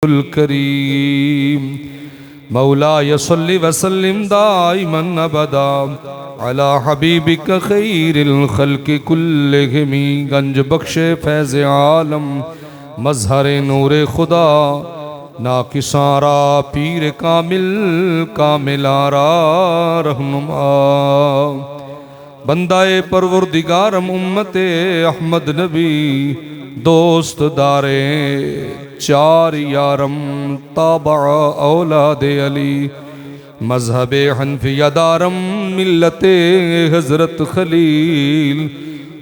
करीम मौलाय सल्लि वसल्लिम दाइमन अबदा अला हबीबिक खैरिल खल्क़ि कुल्लिहिम। गंज बख्शे फैज़ आलम मज़हर नूरे खुदा नाकिसारा पीर कामिल कामिलारा रहनुमा बंदाए परवरदिगारम उम्मते अहमद नबी दोस्त दारे चार यारम ताबा औलादे अली मजहबे हनफिया दारम मिल्लते हजरत खलील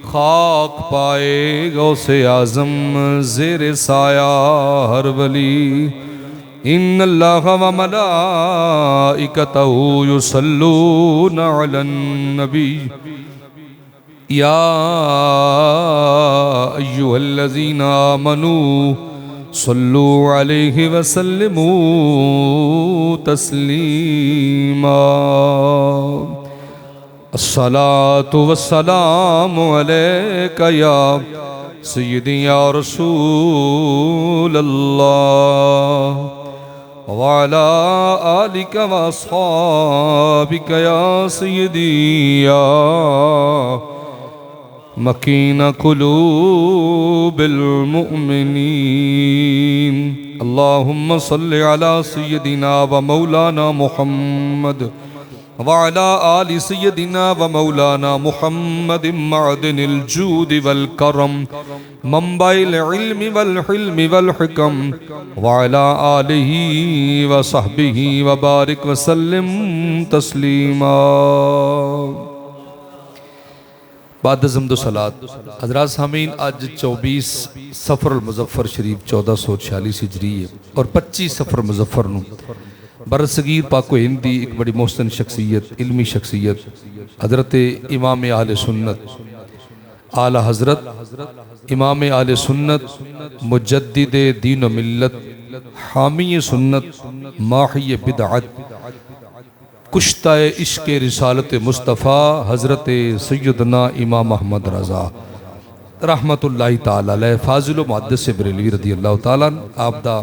खाक पाए गौसे आजम ज़ेरे साया हर वली। इन्नल्लाह व मलाइकतहू युसल्लूना अलन नबी या अय्युहल्लज़ीना आमनू सल्लू अलैहि वसल्लिमू तस्लीमा। अस्सलातु वस्सलामु अलैका या सय्यदी या रसूलल्लाह व अला आलिका व अस्हाबिका या सय्यदी या मकीन कुलूबिल मुअमिनीन। अल्लाहुम्मा सल्लि अला सय्यदिना व मौलाना मुहम्मद व अला आलि सय्यदिना व मौलाना मुहम्मद मअदनिल जूद वल करम मंबाइल इल्मि वल हिल्मि वल हिकम व अला आलिहि व सहबिहि व बारिक व सल्लिम तस्लीमा। बाद ज़म्दो सलात हज़रात सामीन आज 24 सफ़र मुज़फ़्फ़र शरीफ 1446 हिजरी है और 25 सफ़र मुज़फ़्फ़र नूं बरसगीर पाको हिंदी एक बड़ी मोहसन शख्सियत इल्मी शख्सियत हज़रत इमाम आले सुन्नत आला हज़रत इमाम आले सुन्नत मुजद्दिद दीन व मिल्लत हामी सुन्नत माही बिदअत कुश्ताए इश्क़ रिसालत मुस्तफ़ा हज़रत सैयदना इमाम अहमद रज़ा रहमतुल्लाहि ताला अलैह फाजिल मुहद्दिस बरेलवी रदी अल्लाह ताला आप दा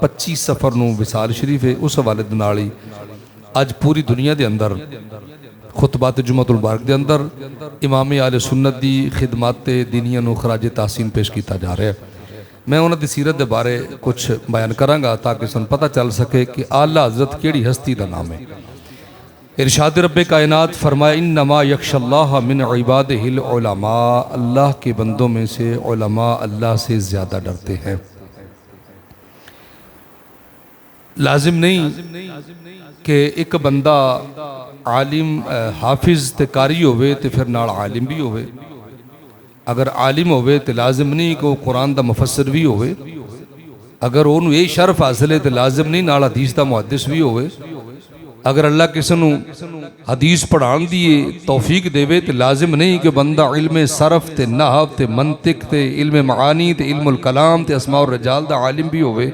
25 सफ़र नूं विसाल शरीफ है। उस हवाले दे नाल ही अज पूरी दुनिया के अंदर खुतबात जुम्मतुल मुबारक के अंदर इमाम आले सुन्नत की खिदमत दीनिया नूं खराज तहसीन पेश किया जा रहा है। मैं उन्हां दी सीरत के बारे कुछ बयान करांगा ताकि सानूं पता चल सके कि आला हज़रत किहड़ी हस्ती का नाम है। इरशाद रब्बे कायनात फरमाया इन्नमा यख्शल्लाह मिन इबादिहिल उलमा, अल्लाह के बंदों में से उलमा अल्लाह से ज़्यादा डरते हैं। लाजिम नहीं कि एक बंदा आलिम हाफिज ते कारी होवे ते फिर नाल आलिम भी होवे। अगर आलिम होवे तो लाजिम नहीं कि वह कुरान दा मुफस्सिर भी होवे। अगर उन्होंने ये शर्फ हासिल है तो लाजिम नहीं नाल हदीस दा मुहद्दिस भी होवे। अगर अल्लाह किसी नूं हदीस पढ़ाने दी तौफीक देवे तो लाजिम नहीं कि बंदा इल्मे सरफ ते नहव ते मंतिक ते इल्मे मानी ते इल्मुल कलाम ते अस्मा और रजाल दा आलिम भी होवे।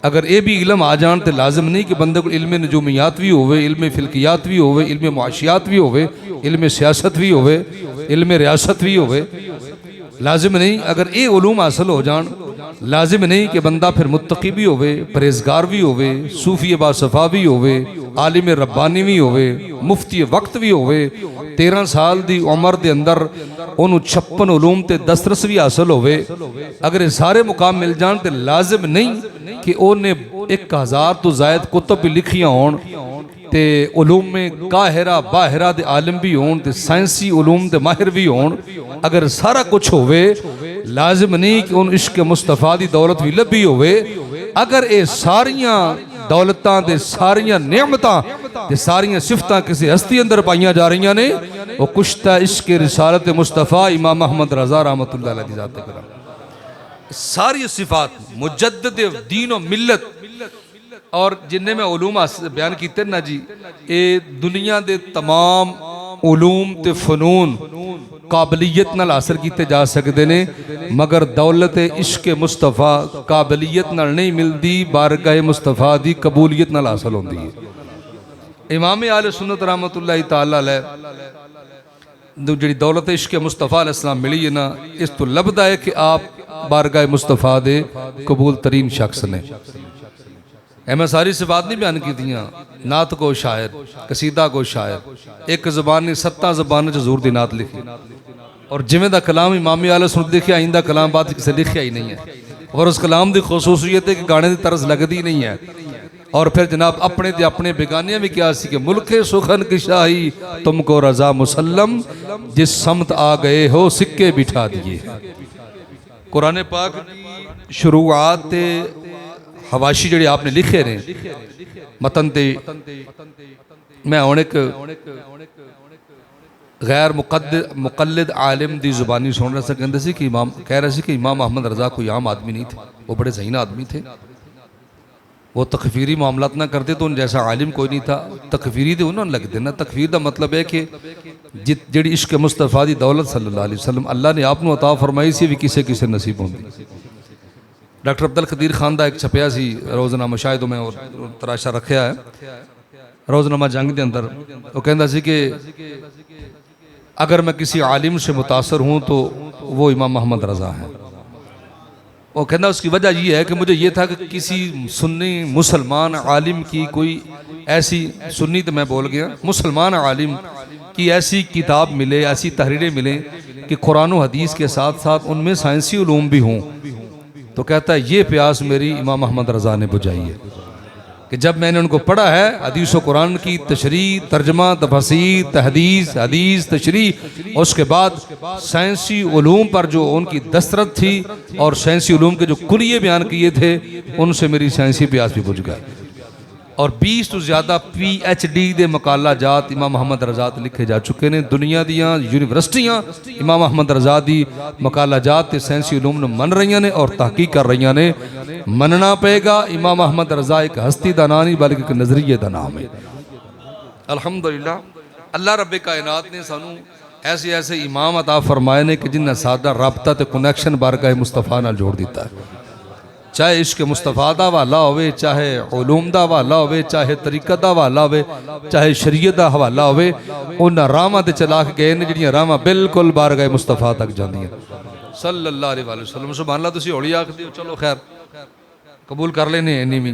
अगर ये भी इल्म आ जान तो लाजिम नहीं कि बंदे को इल्मे नजूमियात भी होवे, इल्मे फिल्कियात भी होवे, इल्मे मुआशियात भी होवे, इल्मे सियासत भी होवे, इल्मे रियासत भी होवे। लाजिम नहीं अगर ये उलूम हासिल हो जान लाजिम नहीं कि बंदा फिर मुत्तकी भी होवे, परहेजगार भी होवे, सूफी बासफा भी होवे, आलिम रब्बानी भी होवे, मुफ्ती वक्त भी होवे। 13 साल की उम्र के अंदर उन्होंने 56 उलूम ते दस्तरस भी हासिल होवे। अगर ये सारे मुकाम मिल जान तो लाजिम नहीं कि उन्हें 1000 तो जायद कुतुब भी लिखियां होन ते उलूम में काहिरा बाहिरा दे आलिम भी होन ते साइंसी उलूम दे माहिर भी होन। अगर सारा कुछ होवे लाजिम नहीं कि उन इश्क मुस्तफ़ा दी दौलत भी लभी होवे। अगर ये सारियां दौलतां दे सारियां नेमतां ते सारियां सिफतां किसी हस्ती अंदर पाइयां जा रही ने वो कुश्ता इश्क रिसालत मुस्तफ़ा इमाम अहमद रज़ा रहमतुल्लाह अलैह दी ज़ात करम सारी सिफात मुजद्दिद दीन व मिल्लत और जिन्ने मैं उलूम बयान किए ना जी ये दुनिया के तमाम उलूम ते फनून काबलियत नाल हासिल किए जा सकते हैं मगर दौलत इश्क मुस्तफ़ा काबलियत नाल नहीं मिलती, बारगाह मुस्तफ़ा की कबूलियत नाल हासिल होती है। इमाम आले सुन्नत रहमतुल्लाहि ताला अलैह जी दौलत इश्क मुस्तफ़ा अलैहिस्सलाम मिली है ना, इस तो लभदा है कि आप बारगाह मुस्तफ़ा दे कबूल तरीन शख्स ने। मैं सारी सिफात नहीं बयान की दियाँ। नात को शायर, कसीदा को शायर, एक ज़बान ने 7 ज़बान हजूर दी नात लिखी। और जिमें दा कलाम इमाम आले सुन्नत लिखिया, आइंदा कलाम बाद किसी लिखिया ही नहीं है। और उस कलाम की खसूसियत है कि गाने की तरस लगती नहीं है। और फिर जनाब अपने ते अपने बेगानियां भी क्या सी कि मुल्के सुखन की शाही तुमको रजा मुसल्लम, जिस समत आ गए हो सिक्के बिठा दिए। कुरान पाक की शुरुआत हवाशी जड़े आपने लिखे ने मतन ते, मैं हुण एक गैर मुकल्लिद आलिम दी जुबानी सुन रहा था, कहते सी कि इमाम कह रहे थे कि इमाम अहमद रज़ा कोई आम आदमी नहीं थे, वो बड़े ज़हीन आदमी थे। वो तकफीरी मामलात ना करते तो उन जैसा आलिम कोई नहीं था। तकफीरी तो उन्होंने लगते ना। तकफीर का मतलब है कि जिहड़ी इश्क मुस्तफा दी दौलत सल्लल्लाहु अलैहि वसल्लम अल्लाह ने आपनों अता फरमाई सी, भी किसे किसे नसीब होंदी। डॉक्टर अब्दुल कदीर खान का एक छपया सी रोज़नामा, शायद मैं और तराशा रखा है, रोज़नामा जंग के अंदर। वो कहता सी कि अगर मैं किसी आलिम से मुतासर हूँ तो वो इमाम अहमद रज़ा है। वो कहना उसकी वजह यह है कि मुझे ये था कि किसी सुन्नी मुसलमान आलिम की कोई ऐसी, सुन्नी तो मैं बोल गया, मुसलमान आलिम की ऐसी किताब मिले, ऐसी तहरीरें मिले कि कुरान और हदीस के साथ साथ उनमें साइंसी उलूम भी हों। तो कहता है ये प्यास मेरी इमाम अहमद रज़ा ने बुझाई है कि जब मैंने उनको पढ़ा है हदीस व कुरान की तशरी, तर्जमा, तफसीर, तहदीस, हदीस, तशरी, उसके बाद साइंसी उलूम पर जो उनकी दस्तरत थी और साइंसी उलूम के जो कुलिये बयान किए थे, उनसे मेरी साइंसी प्यास भी बुझ गई। और 20 तो ज़्यादा PhD के मकाला जात इमाम अहमद रज़ा लिखे जा चुके हैं। दुनिया दियाँ यूनिवर्सिटियाँ इमाम अहमद रज़ा की मकाला जात साइंसी उलूम मन रही ने और तहकीक कर रही ने। मनना पेगा इमाम अहमद रज़ा एक हस्ती का नाम नहीं बल्कि एक नज़रिए का नाम है। अल्हम्दुलिल्लाह अल्लाह रब्बे कायनात ने सानू ऐसे ऐसे इमाम अता फरमाए ने कि जिन्हें सादा रबता तो कनैक्शन बारगाह मुस्तफा नाल जोड़ दिता है। चाहे इश्क मुस्तफा का हवाला होवे, चाहे उलूम का हवाला होवे, चाहे तरीकत का हवाला होवे, चाहे शरीयत का हवाला होवे, उन्हां राहां ते चला के गए ने जिहड़ियां राहां बिल्कुल बारगाह मुस्तफा तक जांदियां सल्लल्लाहु अलैहि वसल्लम। सुभान अल्लाह। तुसीं हौली आखदे हो, चलो खैर कबूल कर लेने इन्नी भी,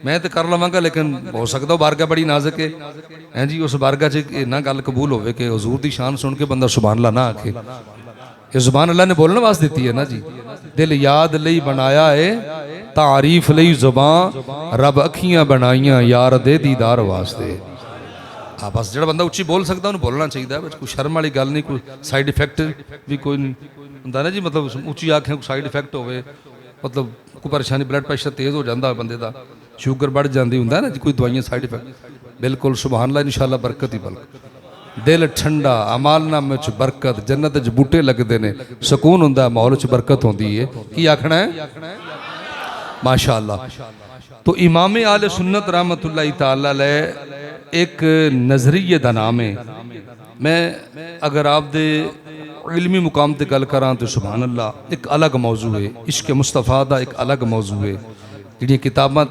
मैं तो कर लवांगा, लेकिन हो सकता हो बारगाह बड़ी नाजुक है जी। उस बारगाह च ना गल कबूल होवे कि हुजूर दी शान सुन के बंदा सुभान अल्लाह ना आखे। ये जुबान अल्लाह ने बोलने वास्ते दी है ना जी। दिल याद लई बनाया है, तारीफ लई जुबान, रब अखियां बनाइयां यार दे दीदार वास्ते। हाँ बस जो बंदा उच्ची बोल सकता उन्हें बोलना चाहिए। कोई शर्म वाली गल नहीं, कोई साइड इफेक्ट भी कोई नहीं होंदा ना जी। मतलब उच्ची आँखें कोई साइड इफेक्ट होवे, मतलब कोई परेशानी, ब्लड प्रेशर तेज़ हो जाता बंदे का, शुगर बढ़ जाती होंदा ना जी, कोई दवाइयाँ साइड इफेक्ट। बिल्कुल सुभान अल्लाह, इंशाअल्लाह बरकत ही बरकत। दिल ठंडा, अमाल नामे च बरकत, जन्नत च बूटे लगते हैं, सुकून होंदा, माहौल च बरकत होती है। की आखना है माशाअल्लाह। तो इमाम आले सुन्नत रहमतुल्लाह तआला अलैह एक नज़रिए का नाम है। मैं अगर आप दे इल्मी मुकाम ते गल करां तो सुभान अल्लाह एक अलग मौजू है। इश्क मुस्तफा दा एक अलग मौजू है। जिहड़ियां किताबां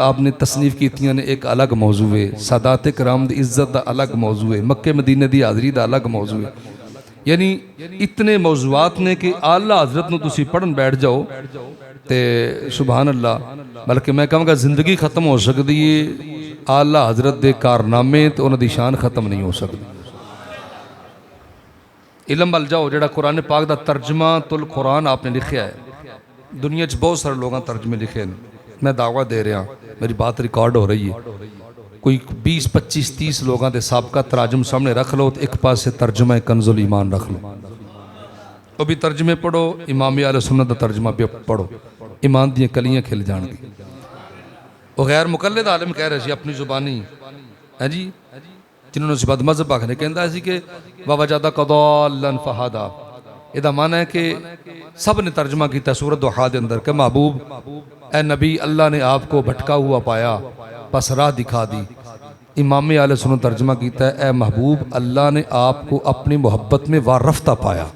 आपने तसनीफ कीतियां ने एक अलग मौजू है। सादात कराम दी इज्जत दा अलग मौजू है। मक्के मदीने दी हाज़री दा अलग मौजू है। यानी इतने मौजूआत ने कि आला हज़रत नूं तुसीं पढ़न बैठ जाओ तो सुभान अल्लाह, बल्कि मैं कहूँगा जिंदगी खत्म हो सकती है, आला हज़रत दे कारनामे तो उन्हां दी शान खत्म नहीं हो सकती। इलम वल जाओ, जो कुरान पाक का तर्जमा तुल कुरान आपने लिखा है, दुनिया बहुत सारे लोगों तर्जमे लिखे हैं। मैं दावा दे रहा, मेरी बात रिकॉर्ड हो रही है, कोई 20, 25, 30 लोगों के साबका तराजम सामने रख लो तो एक पास तर्जमा कंजुल ईमान रख लो, वो भी तर्जमे पढ़ो, इमाम आले सुन्नत का तर्जमा भी पढ़ो, ईमान दी कलियां खिल जाएंगी। वो गैर मुकल्लिद आलिम कह रहे थे अपनी जुबानी है जी, जिन्होंने सिबत मजहब आखने कहता है कि बाबा जादा कदौलन फहादा। यदा मन है कि सब ने तर्जमा किया सूरत दुहा के अंदर कि महबूब ए नबी, अल्लाह ने आपको भटका हुआ पाया, बस राह दिखा दी। इमाम आले सुन्नत तर्जमा किया है, ए महबूब, अल्लाह ने आपको अपनी मोहब्बत में वारफ्ता पाया।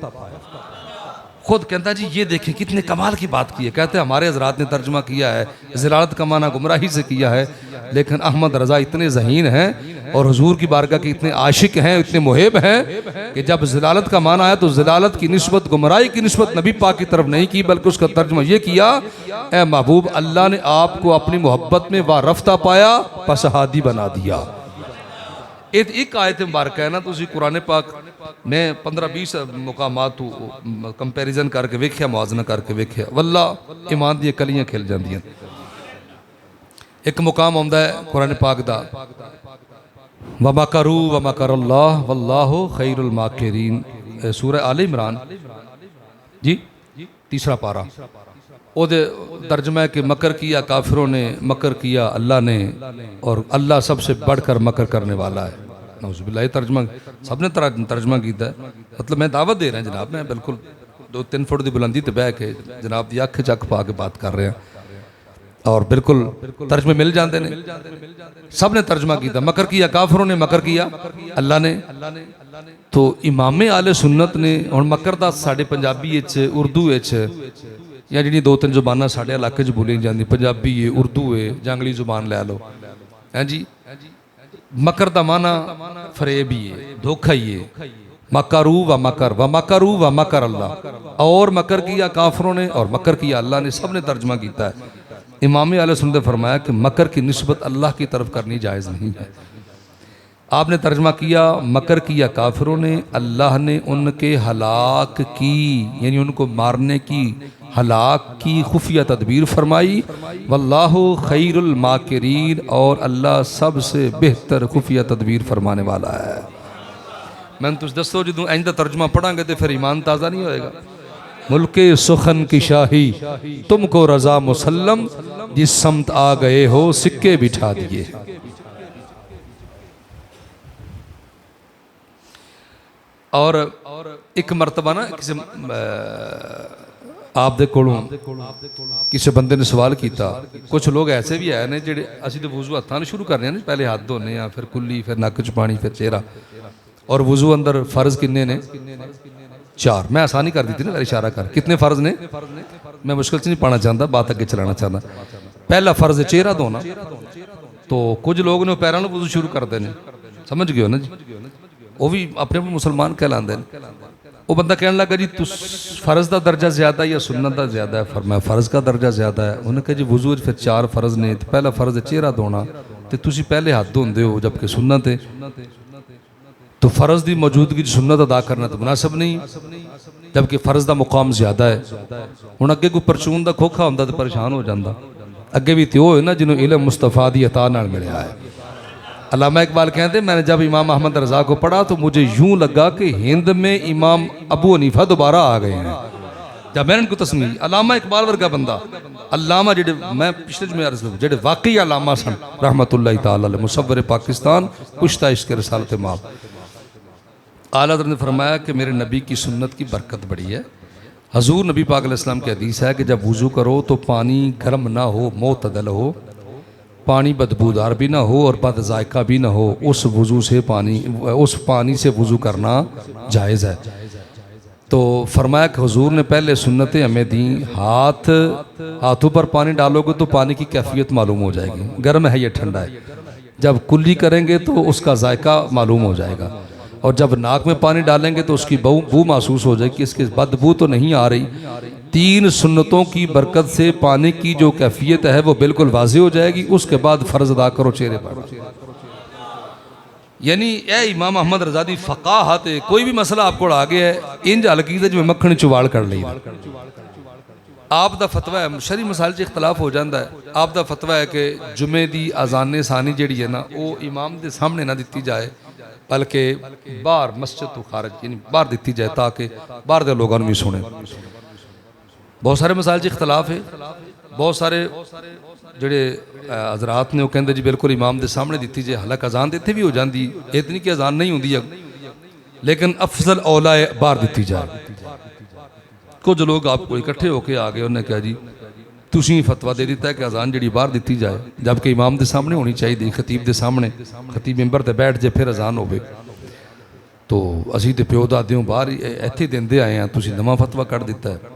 खुद कहता जी ये देखें कितने कमाल की बात की है। कहते हैं हमारे हजरात ने तर्जमा किया है, ज़लालत का माना गुमराही से किया है, लेकिन अहमद रज़ा इतने ज़हीन हैं और हुजूर की बारगाह के इतने आशिक हैं, इतने मुहिब हैं कि जब ज़लालत का माना आया तो ज़लालत की निस्बत, गुमराही की निस्बत नबी पाक की तरफ नहीं की, बल्कि उसका तर्जुमा ये किया, ए महबूब, अल्लाह ने आपको अपनी मोहब्बत में वारफ्ता पाया, बस हादी बना दिया। एक आयत मुबारक है ना, तुसी कुरान पाक मैं 15-20 मुकामात कंपैरिजन करके वेख्या, मुआजना करके वेख्या, वल्ला ईमान दी कलियां खिल जांदियां। एक मुकाम आउंदा है कुरान पाक दा, वमकरू वमकरल्लाह वल्लाहु खैरुल माकिरीन, सूरह आल इमरान जी 3 पारा। ओदे तर्जमा है कि मकर किया काफिरों ने, मकर किया अल्लाह ने, और अल्लाह सबसे बढ़कर मकर करने वाला है। नौजुबिल्लाह, तर्जमा सबने तर्जमा किया है। मतलब मैं दावत दे रहा हूँ जनाब, मैं बिल्कुल 2-3 फुट की बुलंदी ते बह के जनाब की अख च अख पा के बात कर रहे हैं, और बिल्कुल तर्जमे मिल जाते हैं। सब ने तर्जमा किया, मकर किया काफिरों ने, मकर किया अल्लाह ने। तो इमामे आले सुन्नत ने हुण मकर दा साडे पंजाबी उर्दू या जी 2-3 जुबाना साढ़े इलाके बोली जाती, पंजाबी है, उर्दू है, जंगली जुबान लै लो, है जी। मकर का माना फरेब ही है, धोखा ही है। मकरू व मकरू व मकर अल्लाह, और मकर किया काफरों ने और मकर किया अल्लाह ने, सब ने तर्जमा किया है। इमाम आले सुन्नत ने फरमाया कि मकर की निस्बत अल्लाह की तरफ करनी जायज़ नहीं है। आपने तर्जमा किया, मकर किया काफिरों ने, अल्लाह ने उनके हलाक की, यानी उनको मारने की, हलाक की खुफिया तदबीर फरमाई। वल्लाहु खैरुल माकिरीन, और अल्लाह सबसे बेहतर खुफिया तदबीर फरमाने वाला है। मैंने तुझ दसो जो इंज दा तर्जमा पढ़ांगे तो फिर ईमान ताज़ा नहीं होएगा। मुल्के सुखन की शाही तुमको रजा मुसल्लम, जिस समत आ गए हो सिक्के बिठा दिए। और एक मरतबा ना किसी आप दे कोलों किसी बंदे ने सवाल किया, कुछ लोग ऐसे भी है ने जेडे असीं तो वुजू हत्थां नाल शुरू करने हैं, पहले हाथ धोने आ, फिर कुल्ली, फिर नक च पानी, फिर चेहरा। और वुजू अंदर फर्ज किन्ने ने? 4। मैं आसानी कर दी थी ना, मेरा इशारा कर, कितने फ़र्ज ने? मैं मुश्किल से नहीं पाना चाहता, बात अगे चलाना चाहता। पहला फ़र्ज है चेहरा धोना। तो कुछ लोग ने पैरों में वुजू शुरू करते हैं, समझ गए हो ना जी, वो भी अपने मुसलमान कहलाते हैं। वो बंदा कहने लगा जी तुस फ़र्ज का दर्जा ज़्यादा या सुन्नत का ज़्यादा है? फरमाया फ़र्ज का दर्जा ज़्यादा है। उन्होंने कहा जी वुजू फिर 4 फ़र्ज ने, तो पहला फ़र्ज है चेहरा धोना, तो तुसी पहले हाथ धोंदे हो जबकि सुन्नत है। तो फ़र्ज की मौजूदगी सुन्नत अदा करना तो मुनासिब नहीं, जबकि फ़र्ज का मुकाम ज़्यादा है। हुण अगे कोई परचून का खोखा होंदा तो परेशान हो जाता, अगे भी तो है ना जिन्होंने इल्म मुस्तफ़ा दी अता नाल मिलिया है। अल्लामा इकबाल कहते मैंने जब इमाम अहमद रज़ा को पढ़ा तो मुझे यूं लगा कि हिंद में इमाम अबू हनीफा दोबारा आ गए हैं। जब मैंने इनको तस्मीर, अल्लामा इकबाल वर्गा बंदा, अल्लामा जेडे मैं पिछले जुमे अर्ज़ करूं जेडे वाकई अल्लामा सन रहमतुल्लाहि तआला अलैह, मुसव्विर पाकिस्तान, कुश्ता इश्क रिसालत माल। आला हज़रत ने फरमाया कि मेरे नबी की सुन्नत की बरकत बड़ी है। हजूर नबी पाक अलैहि सलाम की हदीस है कि जब वुज़ू करो तो पानी गर्म ना हो, मोतदल हो, पानी बदबूदार भी ना हो और बद जायका भी ना हो, उस पानी से वुज़ू करना जायज़ है। तो फरमाया कि हुजूर ने पहले सुन्नतें हमें दी, हाथों पर पानी डालोगे तो पानी की कैफियत मालूम हो जाएगी, गर्म है या ठंडा है। जब कुल्ली करेंगे तो उसका जायका मालूम हो जाएगा, और जब नाक में पानी डालेंगे तो उसकी बू महसूस हो जाएगी, इसकी बदबू तो नहीं आ रही। 3 सुन्नतों की बरकत से पानी की जो कैफियत है वो बिल्कुल वाज़ेह हो जाएगी। उसके बाद फ़र्ज अदा करो चेहरे पर। यानी ए इमाम अहमद रज़ा दी फ़क़ाहत, कोई भी मसला आपको आ गया है इंज हल कीता जिवें मक्खन चुवाड़ कर ली। आप दा फतवा है, शरी मसाइल च इख्तलाफ हो जाता है। आप दा फतवा है कि जुमे दी अज़ान सानी जिहड़ी है ना वो इमाम के सामने ना दी जाए, बल्कि बाहर मस्जिद तो खारज यानी बाहर दी जाए ताकि बाहर के लोगों भी सुने। बहुत सारे मसाइल च इख्तलाफ है। बहुत सारे जोड़े हजरात ने वो कहते जी बिल्कुल इमाम के सामने दी जाए, हालांकि अजान तो इतने भी हो जाती, इतनी कि अजान नहीं होंगी, लेकिन अफजल औला है बाहर दी जाए। कुछ लोग आपको इकट्ठे होकर आ गए, उन्हें कहा जी तुसी फतवा दे दिता है कि अजान जी बाहर दी जाए, जबकि इमाम के सामने होनी चाहिए, खतीब के सामने, खतीब मैंबर पर बैठ जाए फिर अजान हो। तो असी तो प्यो दादियों बाहर इत्थे देंदे आए हैं, तुसी नवां फतवा कढ़ दिता है।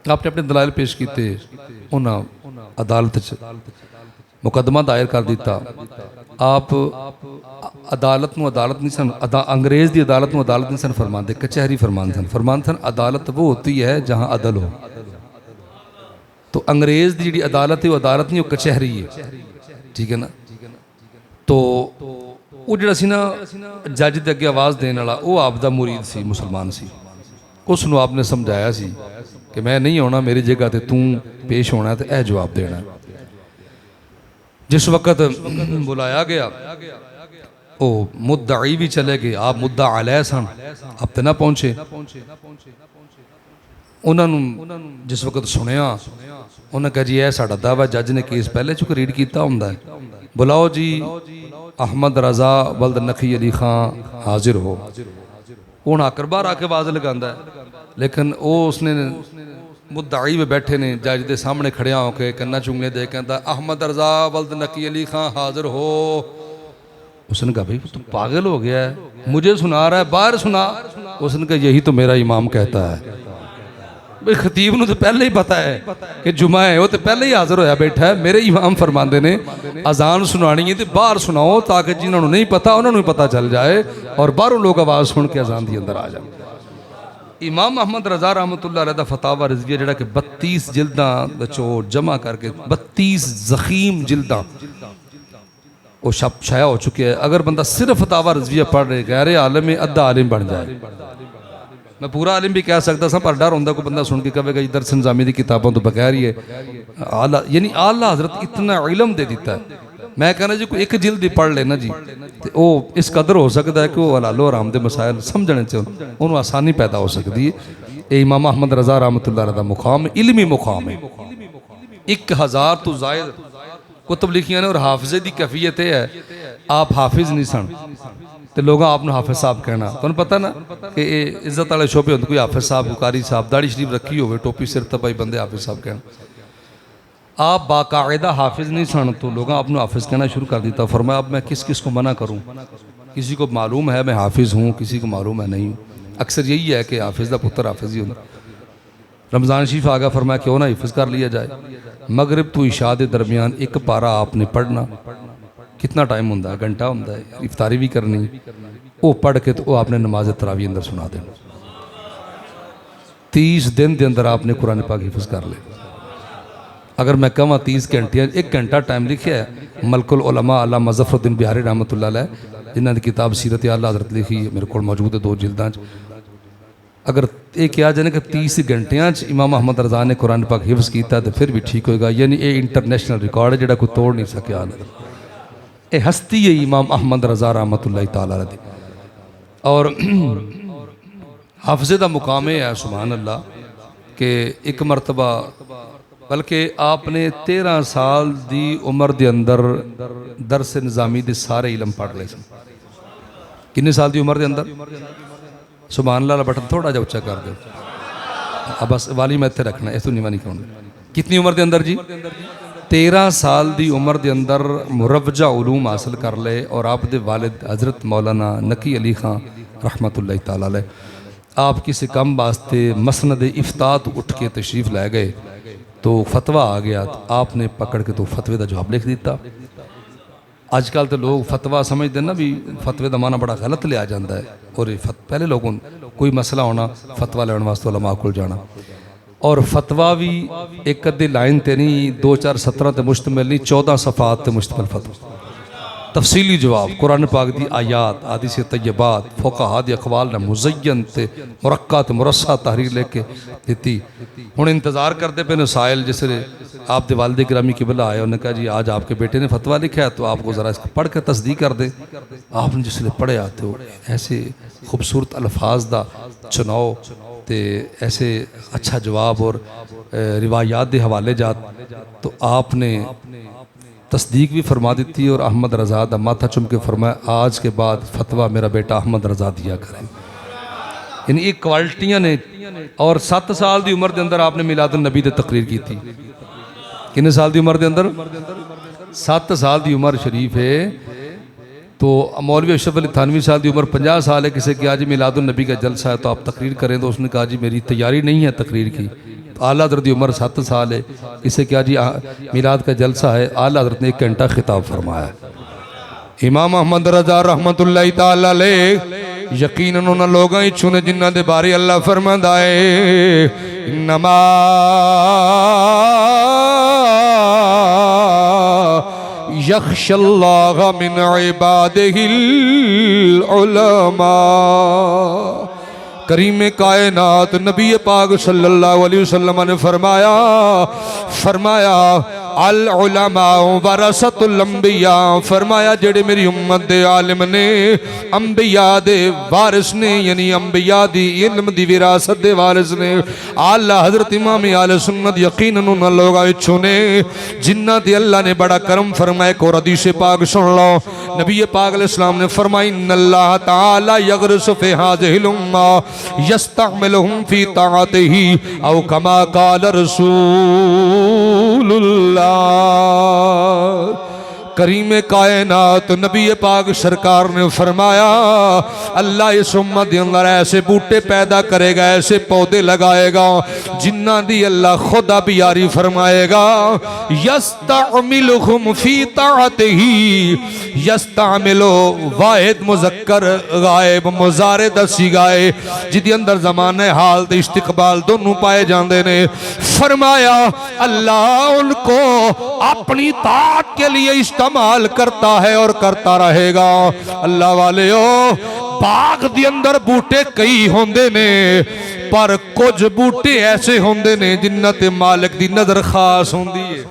आपने अपने दलाइल पेश किए, उन्होंने अदालत मुकदमा दायर कर दिता। आप अदालत में अदालत नहीं सन, अंग्रेज़ की अदालत में अदालत नहीं सन फरमाते, कचहरी फरमाते सन अदालत वो होती है जहाँ अदल हो। तो अंग्रेज़ की जी अदालत है वो अदालत नहीं, वो कचहरी है, ठीक है ना। तो वो जो सी ना जज के अगे आवाज़ देने वाला वो आपका मुरीद सी, मुसलमान सी। उसनों आपने समझाया सी कि मैं नहीं आना, मेरी जगह ते तू पेश होना है, तो यह जवाब देना। जिस वक़्त बुलाया गया वो मुद्दई भी चले गए, आप मुद्दा अलैह सन, आप तो ना पहुँचे। उन्होंने जिस वक़्त सुनिया उन्हें कहा जी यह साडा दावा, जज ने केस पहले चुक रीड किया होंदा है, बुलाओ जी अहमद रज़ा वल्द नकी अली खां हाजिर हो। हूँ आकर बाहर आके आवाज़ लगाता है, लेकिन वो उसने मुद्दाई में बैठे ने जज के सामने खड़िया होके कन्ना चुंगले दे कहता अहमद रज़ा वल्द नकी अली खां हाजिर हो। उसने कहा भाई तू पागल हो गया है, मुझे सुना रहा है, बाहर सुना। उसने कहा यही तो मेरा इमाम कहता है। भाई खतीब नूं तो पहले ही पता है कि जुमा है, वो तो पहले ही हाजिर होया बैठा है। मेरे इमाम फरमाते ने अजान सुनानी है तो बाहर सुनाओ, ताकि जिन्होंने नहीं पता उन्होंने पता चल जाए और बाहरों लोग आवाज़ सुन के अजान के अंदर आ जाए। इमाम अहमद रज़ा रहमतुल्लाह अलैह दा फतावा रिज़विया जिहड़ा कि 32 जिल्दां विचों जमा करके 32 ज़ख़ीम जिल्दां वो छाया हो चुके हैं। अगर बंदा सिर्फ फतावा रिज़विया पढ़ रहे गैर आलिम में अद्धा आलिम बन जाए। मैं पूरा आलिम भी कह सकता सा, पर डर होंदा कोई बंदा सुन के कहेगा जी दरस निज़ामी दी किताबों तो बगैर ही है। आला यानी आला हज़रत इतना इलम दे दिता है। मैं कहना जी कोई एक जिल्द ही पढ़ लेना जी तो वो इस कदर हो सकता है कि वो हलालो हराम दे मसाइल समझने से उन्होंने आसानी पैदा हो सकती है। ये इमाम अहमद रज़ा रहमतुल्लाह अलैह दा मुकाम इल्मी मुकाम है। 1000 तो ज़ायद कुतुब लिखियां ने और हाफिज़े की कैफियत है आप हाफिज़ नहीं सन तो लोग आपने हाफिज़ साहब कहना। तुहानूं पता ना कि इज्जत वाले शोबे होंदे, कोई हाफिज़ साहब कारी साहब दाढ़ी शरीफ रखी हो टोपी सिर तपाई बंदे हाफिज़ साहब कहना। आप बाकायदा हाफिज़ नहीं सन तो लोग आपने हाफिज़ कहना शुरू कर दिया। फरमाया अब मैं किस किस को मना करूँ, किसी को मालूम है मैं हाफिज़ हूँ, किसी को मालूम है नहीं। अक्सर यही है कि हाफिज़ का पुत्र हाफिज़ ही होता। रमज़ान शरीफ आ गया, फरमाया क्यों ना हिफ्ज़ कर लिया जाए। मगरिब तो इशा के दरमियान एक पारा आपने पढ़ना, कितना टाइम होंदा है, घंटा होंदा है, इफ्तारी भी करनी, वो पढ़ के तो वो आपने नमाज तरावी अंदर सुना देना। 30 दिन के अंदर आपने कुरान पाक हिफ्ज़ कर ले। अगर मैं कहवा 30 घंटे 1 घंटा टाइम लिखा है मलकुल उलमा अल्लामा ज़फ़रुद्दीन बिहारी रहमतुल्लाह अलैह जिन्होंने किताब सीरत आला हज़रत लिखी मेरे को मौजूद है 2 जिल्दां। अगर ये कहा जाए कि 30 घंटिया इमाम अहमद रज़ा ने कुरान पाक हिफ्ज़ किया तो फिर भी ठीक होएगा। यानी ये इंटरनेशनल रिकॉर्ड है जिहड़ा कोई तोड़ नहीं सकिया। ये हस्ती है इमाम अहमद रज़ा रहमतुल्लाह ताला अलैह। और हाफिज़े का मुकाम है सुभान अल्लाह कि एक मरतबा बल्कि आपने 13 साल की उम्र के अंदर दरस निज़ामी के सारे इलम पढ़ ले। कितने साल की उम्र के अंदर? सुभान अल्लाह बटन थोड़ा जा उच्चा कर दो। अब बस वाली मैं इतने रखना, इस नीवा नहीं कहना। कितनी उम्र के अंदर जी? 13 साल की उम्र के अंदर मुरवजा उलूम हासिल कर ले। और आपके वालिद हज़रत मौलाना नकी अली खां रहमतुल्लाह ताला अलैह आप किसी काम वास्ते मसनद इफ्ता तो उठ के तशरीफ़ लै गए तो फतवा आ गया, तो आपने पकड़ के तो फतवे का जवाब लिख दिता। आजकल तो लोग फतवा समझते ना भी फतवे का माना बड़ा गलत लिया जाता है। और पहले लोगों कोई मसला होना फतवा लेने वास्ते उलमा कोल जाना। और फतवा भी एक अद्धी लाइन ते नहीं 2-4 सतरां ते मुश्तमिल नहीं 14 सफ़ात ते मुश्तमिल फतवा तफसीली जवाब कुरान पाक दी आयात हदीस तय्यबात फ़ुक़हा दे अक़वाल ने मुज़य्यन ते मुरक्का ते मुरस्सा तहरीर लेके दी। हुण इंतज़ार करते पे ने साइल जिसने आप दे वालिद गिरामी किबला आए उन्होंने कहा जी आज आपके बेटे ने फतवा लिखा है तो आपको ज़रा इसको पढ़ कर तस्दीक कर दे। आपने जिसने पढ़ा तो ऐसे खूबसूरत अल्फाज का चुनाव तो ऐसे अच्छा जवाब और रिवायात के हवाले जात तो आपने तस्दीक भी फरमा दी। और अहमद रज़ा का माथा चुम के फरमाया आज के बाद फतवा मेरा बेटा अहमद रज़ा दिया करे। यानी ये क्वालिटियाँ ने। और 7 साल की उम्र के अंदर आपने मिलादुन नबी की तकरीर की थी। कितने साल की उम्र के अंदर? 7 साल की उम्र शरीफ है। तो मौलवी अशरफ अली थानवी साहब की उम्र 50 साल है। किसी के आज मिलादुन नबी का जलसा है तो आप तकरीर करें तो उसने कहा जी मेरी तैयारी नहीं है तकरीर की, आला हज़रत की उम्र 7 साल है। इसे क्या जी मिलाद का जलसा है, आला हज़रत ने 1 घंटा खिताब फरमाया। इमाम अहमद रज़ा रहमतुल्लाहि तआला अलैह यकीनन उन्हां लोगां विचों ने जिन्हां दे बारे अल्लाह फरमांदा है इन्नमा यख्शल्लाह मिन इबादिहिल उलमा। करीम कायनात नबी पाक सल्लल्लाहु अलैहि वसल्लम ने फरमाया अल उलमा वरसतुल अंबिया, फरमाया जेड़े मेरी उम्मत दे आलिम ने अंबिया दे वारिस ने, यानी अंबिया दी इल्म दी विरासत दे वारिस ने। आला हजरत इमाम आले सुन्नत यकीनन उन्हां लोगां विचों ने जिन्हां ते अल्लाह ने बड़ा करम फरमाया। को हदीस पाक सुन लो, नबी पाक अलैहि सलाम ने फरमाया इन्नल्लाह तआला यगरिसु फी हाज़िहिल उम्मा यस्तअमिलुहुम फी ताअतिही औ कमा क़ाल रसूलुल्लाह। करीम कायनात नबी पाक सरकार ने फरमाया अल्लाह इस उम्मत के अंदर ऐसे बूटे पैदा करेगा, ऐसे पौधे लगाएगा जिन्ना दी अल्लाह खुदा बियारी फरमाएगा। यस्तअमिलुहुम फी ताअतिही, यस्तअमिलो वाहिद मुज़क्कर गायब मुज़ारे दसी गाए जिदे अंदर ज़माने हाल ते इस्तिकबाल दोनों पाए जाते ने। फरमाया अल्लाह उनको अपनी ताक़त के लिए इस्तेमाल करता है और करता रहेगा। अल्लाह वाले बाग दे अंदर बूटे कई होंदे ने, पर कुछ बूटे ऐसे होंदे ने जिन्हां ते मालिक दी नजर खास होंदी है।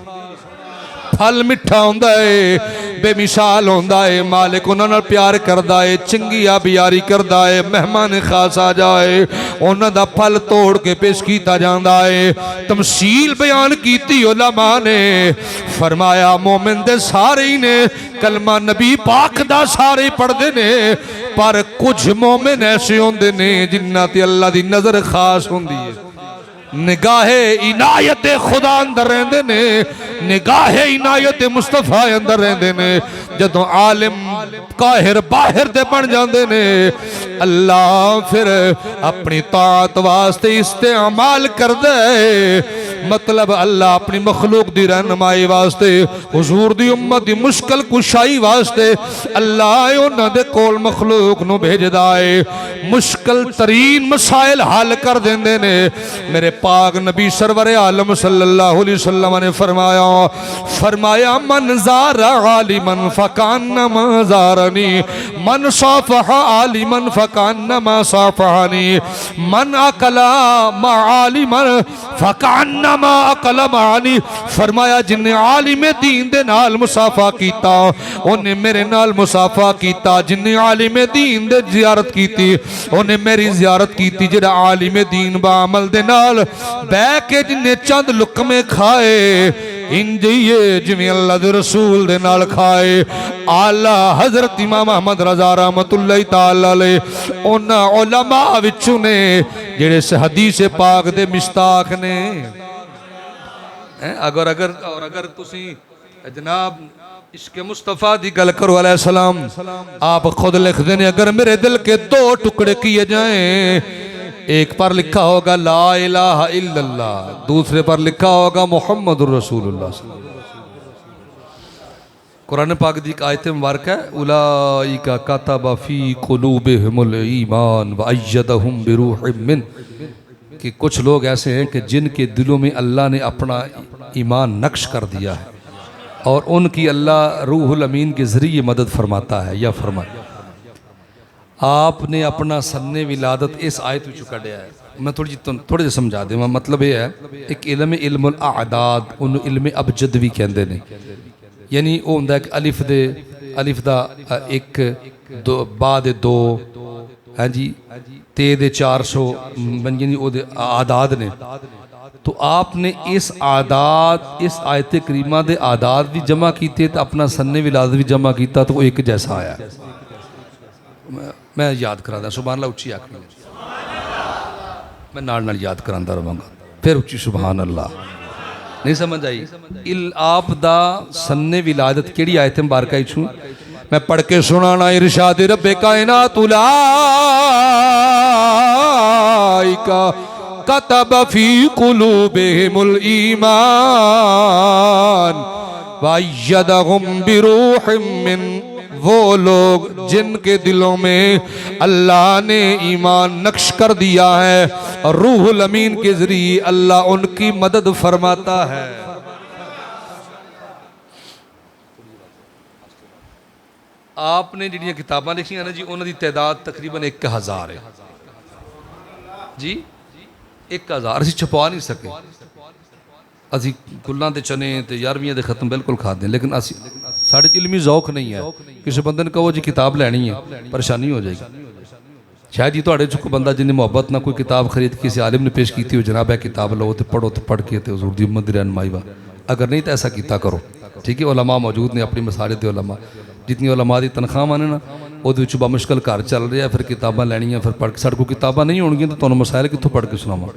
फल मिठा होंदा है, बेमिसाल होंदा है, मालिक उन्हां नाल प्यार करदा है, चंगी आबियारी करदा है। मेहमान खास आ जाए उन्हां दा फल तोड़ के पेश कीता जांदा है। तमसील बयान कीती उलमा ने, फरमाया मोमिन दे सारे ही ने कलमा नबी पाक दा सारे पढ़दे ने, पर कुछ मोमिन ऐसे होंदे ने जिन्हां ते अल्लाह दी नजर खास होंदी है। निगाहे इनायत खुदा अंदर रहंदे ने, निगाहे इनायत मुस्तफा अंदर रहंदे ने। जदों आलिम काहिर बाहिर दे बन जाते ने, अल्लाह फिर अपनी ताअत वास्ते इस्तेमाल कर दे। मतलब अल्लाह अपनी मखलूक दी रहनुमाई वास्ते, हुजूर दी उम्मत दी मुश्किल कुशाई वास्ते अल्लाह उन्हां दे कोल मखलूक नूं भेजदा है। मुश्किल तरीन मसाइल हल कर देंदे ने। मेरे पाक नबी सरवर आलम सल्लल्लाहु अलैहि वसल्लम ने फरमाया मन ज़ारा आलिमन फकान्नमा ज़ारनी, मन साफ़हा आलिमन फकान्नमा साफ़हानी, मन अकला मा आलिमन फकान्नमा अकला मानी। फरमाया जिन्हें आलिम दीन दे नाल मुसाफा कीता उन्हें मेरे नाल मुसाफा कीता, जिन्हें आलिम दीन दे ज़ियारत कीती उन्हें मेरी ज़ियारत कीती। जिहड़ा आलिम दीन बा अमल दे नाल बैठ के जिन्हें चंद लुकमे खाए इंज ही जिवें अल्लाह दे रसूल दे नाल खाए। आला हजरत इमाम अहमद रज़ा रहमतुल्लाहि तआला अलैह उन्हां उलमा विचों ने जेड़े इस हदीस पाक दे मिस्ताक ने। अगर तुसी जनाब इश्क मुस्तफ़ा की गल करो अलैहिस्सलाम, आप खुद लिखते हैं अगर मेरे दिल के 2 टुकड़े किए जाएं, एक पर लिखा होगा ला इलाहा इल्लल्लाह, दूसरे पर लिखा होगा मुहम्मदुर रसूलुल्लाह। कुरान पाक की एक आयत मुबारक है उलाइका कतबा फी कुलूबिहिमुल ईमान व अय्यदहुम बिरूहिम मिन, कि कुछ लोग ऐसे हैं कि जिनके दिलों में अल्लाह ने अपना ईमान नक्श कर दिया है और उनकी अल्लाह रूहुल अमीन के ज़रिए मदद फरमाता है। या फरमाया आपने अपना सन्ने विलादत इस आयत विचों कढ़िया है। मैं थोड़े समझा देवां। मतलब ये है एक इल्मुल आदाद, उन्हें इल्म अबजद भी कहते हैं, यानी वो होंदा कि अलिफ दा 1 2 बाद 2 हाँ जी ते दे 400 यानी वो आदाद ने। तो आपने इस आयत करीमा दे आदाद भी जमा किए तो अपना सन्ने विलादत भी जमा किया तो वो एक जैसा आया। मैं याद करा सुभान अल्लाह उच्ची आखनी, मैं नाल याद करांदा रहांगा फिर उच्ची सुभान अल्लाह। नहीं समझ आई? आप दा सन्ने विलादत केड़ी आयत मुबारक छू मैं पढ़ के सुनाना। इरशाद रब्बे कायनात उलाइका कतब फी कुलूबिहिमुल ईमान वअय्यदहुम बिरूहिम मिन, वो लोग जिनके दिलों में अल्लाह ने ईमान नक्श कर दिया है और रूहुल अमीन के जरिए अल्लाह उनकी मदद फरमाता है। आपने जिहड़ियां किताबां लिखियां ने जी उन्हां दी तादाद तकरीबन 1000 है जी, 1000 असीं छुपा नहीं सके। असीं कुल्लां दे चने ते 11वीं दे खत्म बिल्कुल खाते हैं, लेकिन असीं साढ़े इल्मी ज़ौक नहीं है। किसी बंदे ने कहो जी किताब लैनी है, परेशानी हो जाएगी। शायद जी तुहाडे च कोई बंदा जिन्हें मुहब्बत ना कोई किताब खरीद किसी आलिम ने पेश की हो, जनाब है किताब लो तो पढ़ो, तो पढ़ के हजूर दी उम्मत दी रहनुमाई वा। अगर नहीं तो ऐसा किया करो, ठीक है। उलमा मौजूद ने, अपनी मसाले ते उलमा, जितनी उलमा की तनख्वाह ने ना वो बामुश्किल घर चल रहा, फिर किताबां लैनियां, फिर पढ़ के साढ़े को किताबां नहीं होणगियां तो तुहानूं मसाइल कित्थों पढ़ के सुनावां।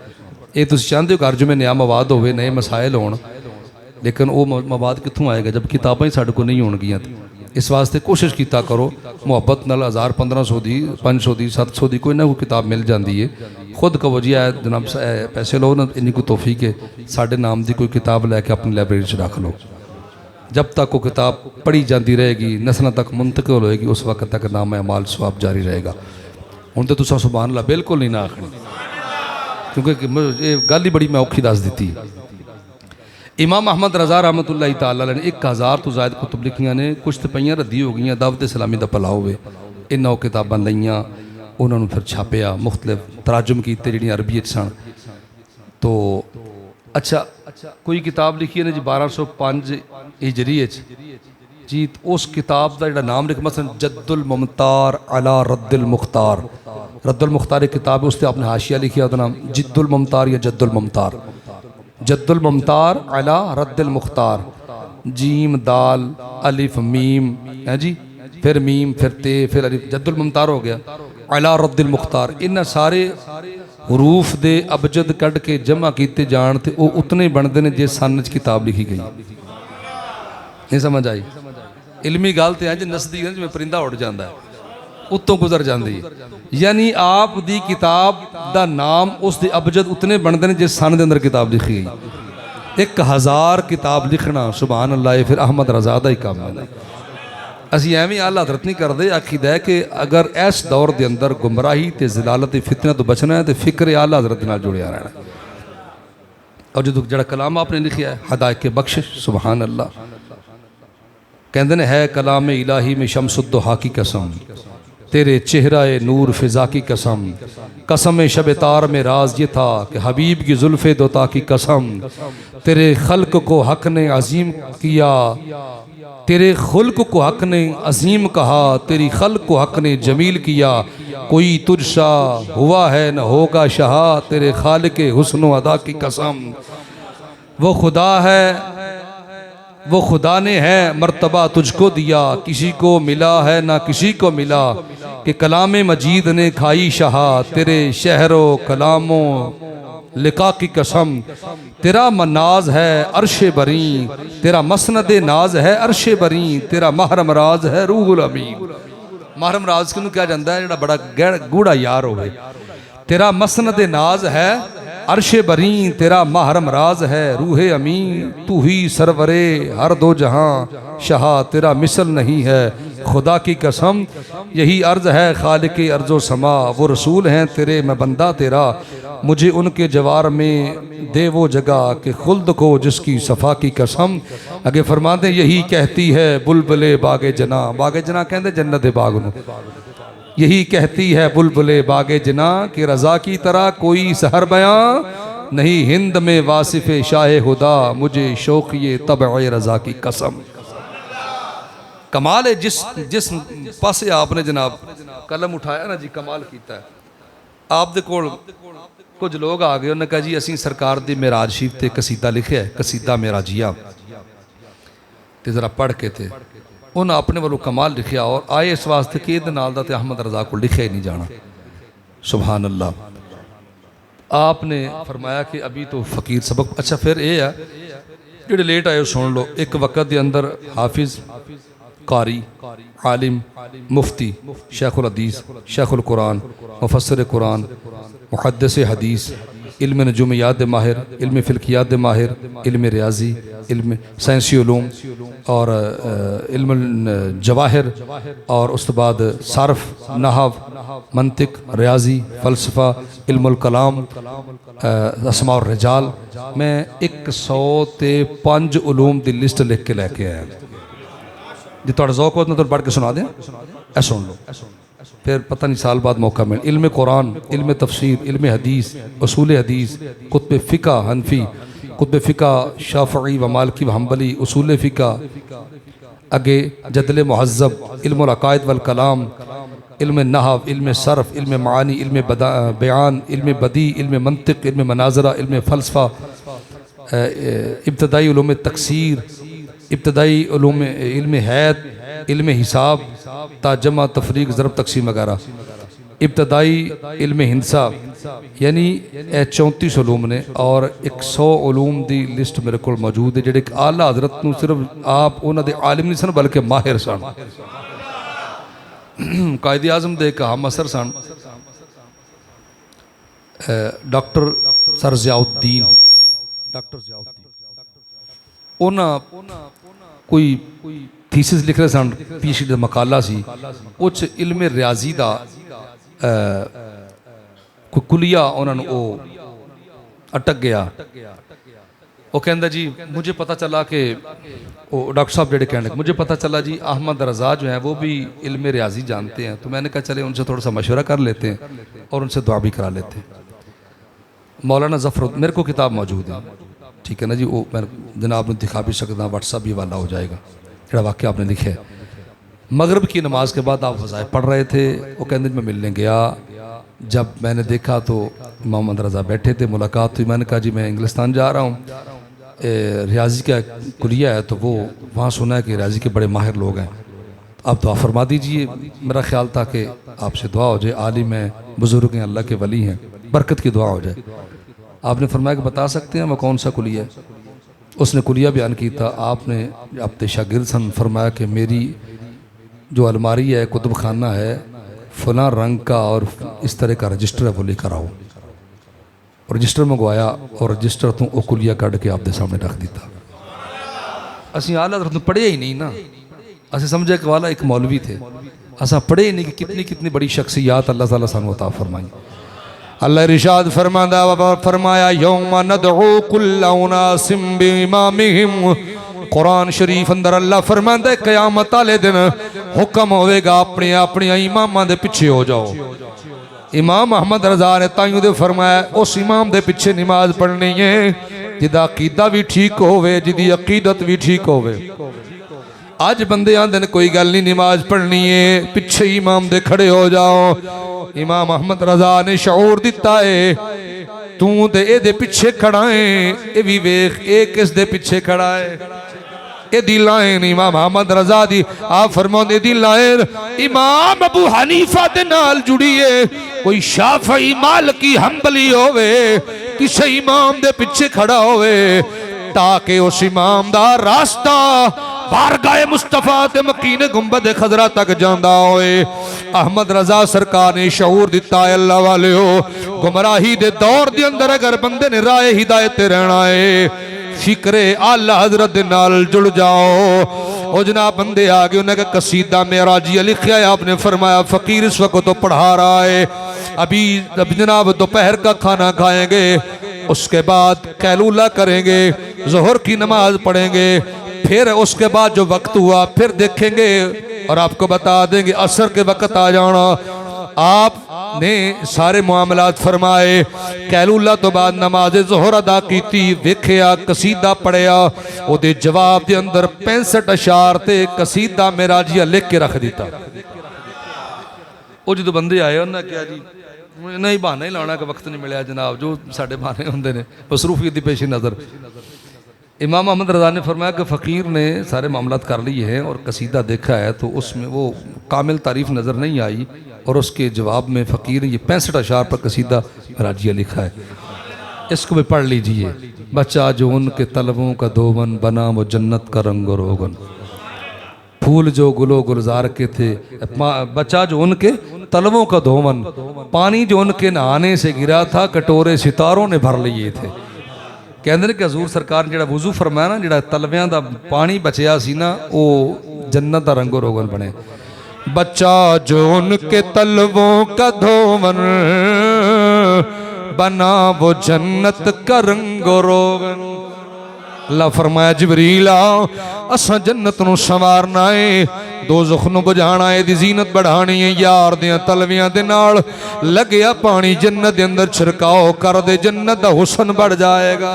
ये तुसीं चाहते हो घर जो में नया मवाद होवे, नए मसाइल होण, लेकिन वो मवाद कित्थों आएगा जब किताबां ही साढ़े को नहीं होणगियां। इस वास्ते कोशिश किया करो मुहब्बत नाल 1000 1500 दी 500 दी 700 दी कोई ना कोई किताब मिल जाती है। खुद कहो जी है जनाब पैसे लो ना, इन्नी कोई तोहफीक है, साढ़े नाम की कोई किताब लैके अपनी लाइब्रेरी रख लो। जब तक वो किताब पढ़ी जाती रहेगी, नस्लों तक मुंतकिल होएगी, उस वक्त तक नाम अमाल सवाब जारी रहेगा। हुण तो तुसां सुभान अल्लाह बिल्कुल नहीं ना आखनी, क्योंकि ये गल ही बड़ी मैं औखी दस दी। इमाम अहमद रज़ा रहमतुल्लाह तआला अलैह ने 1000 तो ज़ायद कुतुब लिखियां ने, कुछ तो पईयां रद्दी हो गई। दावत इस्लामी दा भला होवे, इन्हां वो किताबां लईयां, उन्होंने फिर छापिया, मुख्तलिफ तराजुम कीते जिहड़ियां अरबी सन। तो अच्छा कोई किताब लिखी है ने जी 1205 हिजरी जी, उस किताब का जो नाम लिख मसलन जद्दुल मुमतार अला रद्दुल मुख्तार, रद्दुल मुख्तार एक किताब है, उससे आपने हाशिया लिखिया, उसका नाम जिद्दुल मुमतार या जद्दुल मुमतार, जद्दुल मुमतार अला रद्दुल मुख्तार, जीम दाल अलिफ मीम है जी, फिर मीम फिर ते फिर अलिफ, जद्दुल मुमतार हो गया, अला रद्दुल मुख्तार। इन सारे हरूफ दे अबजद कढ़ के जमा किए जान तो वो उतने बनते हैं जिस सन च किताब लिखी गई। नहीं समझ आई? इलमी गल तो है जी नसदी है, जिवें परिंदा उड़ जाता है, उत्तों गुजर जाती है। यानी आप दी किताब दा नाम उस दे अबजद उतने बनते हैं जिस सन के अंदर किताब लिखी गई। 1000 किताब लिखना सुभान अल्लाह, फिर अहमद रज़ा दा ही काम है। असी एवं आला हजरत नहीं करते, आखीदा है कि अगर इस दौर के अंदर गुमराही ते ज़लालत ते फितने तो बचना है तो फिक्र आला हजरत नाल जुड़िया रहना। और जो जड़ा कलाम आपने लिखा है हदायत के बख्शिश, सुभान अल्लाह, कहते हैं है कलाम इलाही में शमसुद्दोहा की कसम, तेरे चेहरा नूर फिजा की कसम, कसम शब तार में राज ये था कि हबीब की जुल्फ़े दोता की कसम, तेरे खल्क को हक ने अजीम किया, तेरे खुल्क को हक ने अजीम कहा, तेरी खल्क को हक ने जमील किया, कोई तुझसा हुआ है न होगा शाह, तेरे खालिक हुस्न अदा की कसम, वो खुदा है वो खुदा ने है मर्तबा तुझको दिया, किसी को मिला है ना किसी को मिला, कि कलाम मजीद ने खाई शाह, तेरे शहरो कलामों लिका की कसम, तेरा मनाज है अर्श बरी, तेरा मसनद नाज है अर्श बरी, तेरा महरम राज है रूहुल अमीन। महरम राज किनू कहा जाता है? जो बड़ा गूढ़ा यार होवे। तेरा मसनद नाज है अर्श बरी, तेरा महरम राज है रूहे अमीन, तू ही सरवरे हर दो जहां शाह, तेरा मिसल नहीं है खुदा की कसम, यही अर्ज है खालिक अर्जो समा, वो रसूल हैं तेरे मैं बंदा तेरा, मुझे उनके जवार में दे वो जगह कि खुल्द को जिसकी सफ़ा की कसम। आगे फरमाते यही कहती है बुलबुले बागे जना, बागे जना कहते जन्नत बाग नूं, यही कहती है बुलबुले बागे जना कि रज़ा की तरह कोई सहर बयां नहीं, हिंद में वासिफ शाह खुदा, मुझे शौक़िए तबअ रज़ा की कसम। कमाल है जिस पासे आपने जनाब कलम उठाया ना जी, कमाल किया है। आप दे कोल कुछ लोग आ गए, उन्होंने कहा जी असी सरकार दी मेराज शरीफ ते कसीदा लिखिया है, कसीदा मेराजिया, ते जरा पढ़ के थे उन्हें अपने वालों कमाल लिखिया, और आए इस वास्ते कि इहदे नाल दा ते अहमद रज़ा को लिखिया ही नहीं जाना। सुभान अल्लाह। आपने फरमाया कि अभी तो फ़कीर सबक, अच्छा फिर ये है जो लेट आए सुन लो, एक वक्त के अंदर हाफिज कारी आलिम मुफ्ती शेखुल हदीस शेखुल कुरान मुफस्सिर कुरान मुहद्दिस हदीस इल्म नजुमियात माहिर, इल्म फ़िल्कियात माहिर, इल्म रियाजी, इल्म साइंसी उलूम और इल्म जवाहिर, और उस बाद सर्फ, नहव, मंतिक, रियाजी, फ़लसफ़ा, इल्मुल कलाम, अस्मा और रिजाल। मैं 105 उलूम की लिस्ट लिख के लैके आया जी। थोड़ा ज़ौक हो तो पढ़ के सुना दें, ऐ सुन लो, फिर पता नहीं साल बाद मौका मिले। इल्म कुरान, इल्म तफसीर, इल्म हदीस, उसूल हदीस, कुतुब फ़िक़ा हनफी, कुतुब फ़िक़ा शाफ़ई व मालिकी व हम्बली, उसूल फ़िक़ा, आगे जदल मुहज़्ज़ब, इल्मुल अक़ाइद वल कलाम, इल्म नहव, इल्म सर्फ, इल्म मानी, इल्म बयान, इल्म बदी, इल्म मंतिक, इल्म मनाज़रा, इल्म फ़लसफ़ा, इब्तदाई उलूम तकसीर, इब्तदाई उलूम इल्म हैत, इल्म हिसाब, ताजमा, तफरीक, ज़रब, तकसीम वगैरह, इब्तदाई इल्म हिंसा, यानी 34 उलूम ने। और 100 उलूम की लिस्ट मेरे को मौजूद है जिहड़े आला हज़रत नूं सिर्फ आप उन्होंने आलिम नहीं सन बल्कि माहिर सन, कायदे आज़म दे एक हम असर सन, doctor sir Ziauddin, doctor Ziauddin उन्होंने कोई थीसिस लिख रहे सन, PhD का मकाला सी, उस इल्म रियाजी का कोई कुलिया उन्होंने अटक गया। वो कहता जी मुझे पता चला कि वो डॉक्टर साहब जेडे कहने, मुझे पता चला जी अहमद रज़ा जो हैं वो भी इल्म रियाजी जानते हैं। तो मैंने कहा चले उनसे थोड़ा सा मशवरा कर लेते हैं और उनसे दुआ भी करा लेते हैं। मौलाना ज़फ़र, मेरे को किताब मौजूद है, ठीक है ना जी, वो मैं जनाब ने दिखा भी सकता, व्हाट्सअप भी वाला हो जाएगा, जो वाक़या आपने लिखे है। मगरिब की नमाज के बाद आप वज़ाइफ पढ़ रहे थे, वो कहते मैं मिलने गया, जब मैंने देखा तो मोहम्मद रज़ा बैठे थे, मुलाकात हुई, मैंने कहा जी मैं इंग्लिस्तान जा रहा हूँ, रियाजी का कुलिया है, तो वो वहाँ सुना है कि रियाजी के बड़े माहिर लोग हैं, आप दुआ फरमा दीजिए। मेरा ख्याल था कि आपसे दुआ हो जाए, आलिम हैं, बुज़ुर्ग हैं, अल्लाह के वली हैं, बरकत की दुआ हो जाए। आपने फरमाया कि बता सकते हैं वो कौन सा कुलिया है? उसने कुलिया बयान किया था। आपने अपने शागिर्द सन फरमाया कि मेरी जो अलमारी है, कुतुब खाना है, फलां रंग का और इस तरह का रजिस्टर है, वो लेकर आओ। रजिस्टर मंगवाया और रजिस्टर तो वो कुलिया कढ़ के आपके सामने रख दिता। असी आला हज़रत पढ़िया ही नहीं ना, असी समझे कि वाला एक मौलवी थे, असा पढ़े ही नहीं कि कितनी कितनी बड़ी शख्सियात अल्लाह ताला सानू अता फरमाई। अल्लाह इरशाद फरमांदा, फरमाया यौमा नदउ कुल्ला उनासिम बिइमामिहिम। कुरान शरीफ अंदर अल्लाह फरमांदा है क़यामत वाले दिन हुक्म होवेगा अपने अपने इमामां दे पिछे हो जाओ। इमाम अहमद रज़ा ने ताइयों दे फरमाया उस इमाम दे पिछे नमाज पढ़नी है जिदा अकीदा भी ठीक होवे, जिदी अकीदत भी ठीक होवे। अज बंदे आंदे ने कोई गल नहीं, नमाज पढ़नी है पिछे इमाम दे खड़े हो जाओ। इमाम अहमद रज़ा ने शऊर दिता है, तू ते ए पिछे खड़ा है, ये भी वेख ए किस दे पिछे खड़ा है। ए दी लाइन इमाम अहमद रज़ा दी, आप फरमाते दी लाइन इमाम अबू हनीफा दे नाल जुड़ी है। कोई शाफई मालिकी हम्बली होवे, किसी इमाम दे पिछे खड़ा होवे ताकि उस इमाम दा रास्ता बारगाह मुस्तफा ते मकीने गुंबद खजरा तक जांदा होए। अहमद रज़ा सरकार ने शऊर दिता है, अल्लाह वाले हो गुमराही दे दौर दे अंदर अगर बंदे ने राह हिदायत रहना है, फिक्रे आला हजरत दे नाल जुड़ जाओ। ओ जनाब बंदे आ गए, उन्हें कसीदा मेराजिया लिखा है, आपने फरमाया फकीर इस वक्त तो पढ़ा रहा है, अभी जनाब दोपहर का खाना खाएंगे, उसके बाद कैलूला करेंगे, जोहर की नमाज पढ़ेंगे, फिर उसके बाद जो वक्त हुआ फिर देखेंगे और आपको बता देंगे असर के वक्त आ जाना। आपने सारे मामलात फरमाए, कैलूला तो बाद नमाज जोहर अदा की, वेख्या कसीदा पढ़िया, ओदे जवाब के अंदर 65 अशार ते कसीदा मेराजिया लिख के रख दिता। वो जो बंदे आए उन्हें क्या जी नहीं बहाना ही लाना कि वक्त नहीं मिले जनाब, जो साढ़े बहाने होंगे ने मसरूफियत की पेश नज़र। इमाम अहमद रज़ा ने फरमाया कि फ़कीर ने सारे मामलात कर लिए हैं और कसीदा देखा है तो उसमें वो कामिल तारीफ़ नज़र नहीं आई, और उसके जवाब में फ़कीर ने ये 65 अशार पर कसीदा राजिया लिखा है, इसको भी पढ़ लीजिए। बच्चा जो उनके तलबों का दोवन बना वो जन्नत का रंग रोगन, फूल जो गुलो गुलजार के थे, बच्चा जो उनके तलवों का धोवन, पानी जो उनके नहाने से गिरा था कटोरे सितारों ने भर लिए थे। कहते कि हजूर सरकार ने जिहड़ा वुजू फरमाया ना, जिहड़ा तलवियां दा पानी बचिया सी ना, वो जन्नत दा रंगो रोगन बने। बच्चा जो उनके तलवों का धोवन, बना वो जन्नत का रंगो रोगन। अल्लाह फरमाया जिबरील आओ, असा जन्नत नूं संवारना है, दोज़ख नूं बुझाना है, दी जीनत बढ़ानी है। यार दियां तलवियां दे नाल लगया पानी जन्नत दे अंदर छिड़काओ कर दे, जन्नत दा हुस्न बढ़ जाएगा।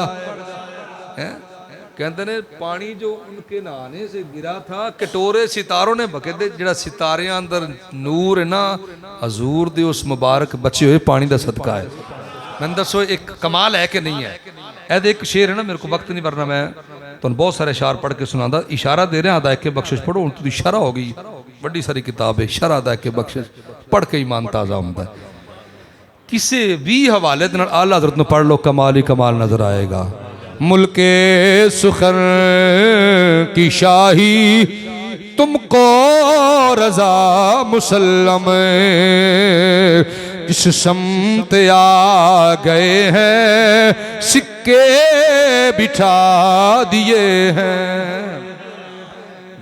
कहते ने पानी जो उनके नहाने से गिरा था कटोरे सितारों ने बके दे। जिहड़ा सितारियां अंदर नूर है ना, हजूर दे उस मुबारक बचे हुए पानी दा सदका है। मैंने दसो एक कमाल है कि नहीं है? ऐसे एक शेर है ना, मेरे को वक्त नहीं, वरना मैं तो बहुत सारे इशार पढ़ के सुनादा। इशारा दे रहे अदायक बख्शिश पढ़ो, तो इशारा हो गई, बड़ी सारी किताब है इशारा अदायक बख्शिश, पढ़ के ईमान ताज़ा होता है। किसी भी हवाले दे नाल आला हज़रत नूं पढ़ लो, कमाल ही कमाल नजर आएगा। मुल्के सुखर की शाही तुमको रजा मुसल्लम, जिस शम्त आ गए हैं सिक्के बिठा दिए हैं।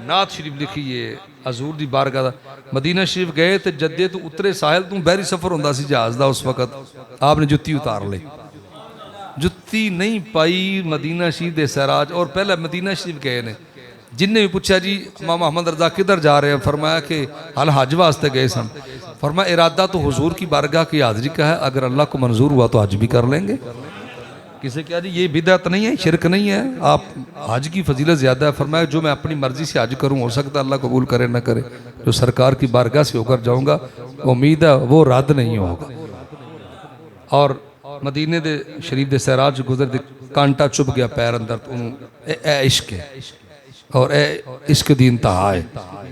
नात शरीफ लिखिए हजूर दी बारगाह दा। मदीना शरीफ गए तो जद्दे तो उतरे साहिल तू बहरी सफर होंदा सी जहाज दा। उस वक्त आपने जुत्ती उतार ली, जुत्ती नहीं पाई मदीना शरीफ दे सराज। और पहले मदीना शरीफ गए ने, जिन्हें भी पूछा जी मामा अहमद रजा किधर जा रहे हैं, फरमाया कि हाल हज वास्ते गए सन। फरमाया इरादा तो हुजूर की बारगाह की हाजिरी का है, अगर अल्लाह को मंजूर हुआ तो हज भी कर लेंगे। किसी क्या जी ये बिदअत नहीं है, शिरक नहीं है, आप हज की फजीलत ज़्यादा है। फरमाया जो मैं अपनी मर्जी से हज करूँ, हो सकता है अल्लाह कबूल करे ना करे, जो सरकार की बारगाह से होकर जाऊँगा उम्मीद है वो रद्द नहीं होगा। और मदीने दे शरीफ दे सराज गुजर दे कांटा चुभ गया पैर अंदर, तो इश्क है और इश्क दी इंतहा है।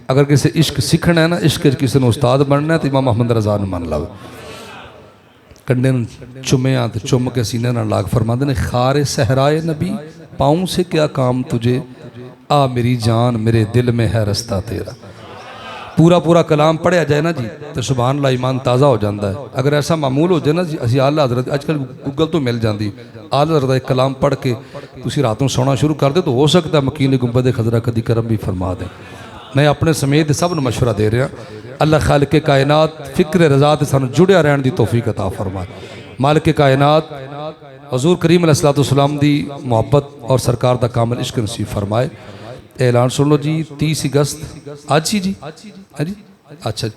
अगर किसी इश्क सीखना है ना, इश्क किसी ने उस्ताद बनना है तो इमाम अहमद रजा ने मान लो। कंडे चुमिया तो चुम के सीने ना लाग फरमाते ने, खारे सहराए नबी पाऊँ से क्या काम तुझे, आ मेरी जान मेरे दिल में है रास्ता तेरा। पूरा पूरा कलाम पढ़िया जाए ना जी तो सुभान अल्लाह ईमान ताज़ा हो जाता है। अगर ऐसा मामूल हो जाए ना जी, असी आला हज़रत अजकल गूगल तो मिल जाती, आला हज़रत एक कलाम पढ़ के तुसी रात को सोना शुरू कर दे तो हो सकता है मकीन गुंबद खजरा कदी करम भी फरमा दें। मैं अपने समेत सब नूं मशवरा दे रहा, अल्लाह खालिक कायनात फिक्र रज़ा ते सानूं जुड़िया रहने की तौफीक अता फरमाए। मालिक कायनात हजूर करीम अलैहिस्सलाम दी मुहब्बत और सरकार दा कामिल इश्क नसीब फरमाए। ऐलान सुन लो जी, 30 अगस्त आज ही जी, हाँ जी, अच्छा जी।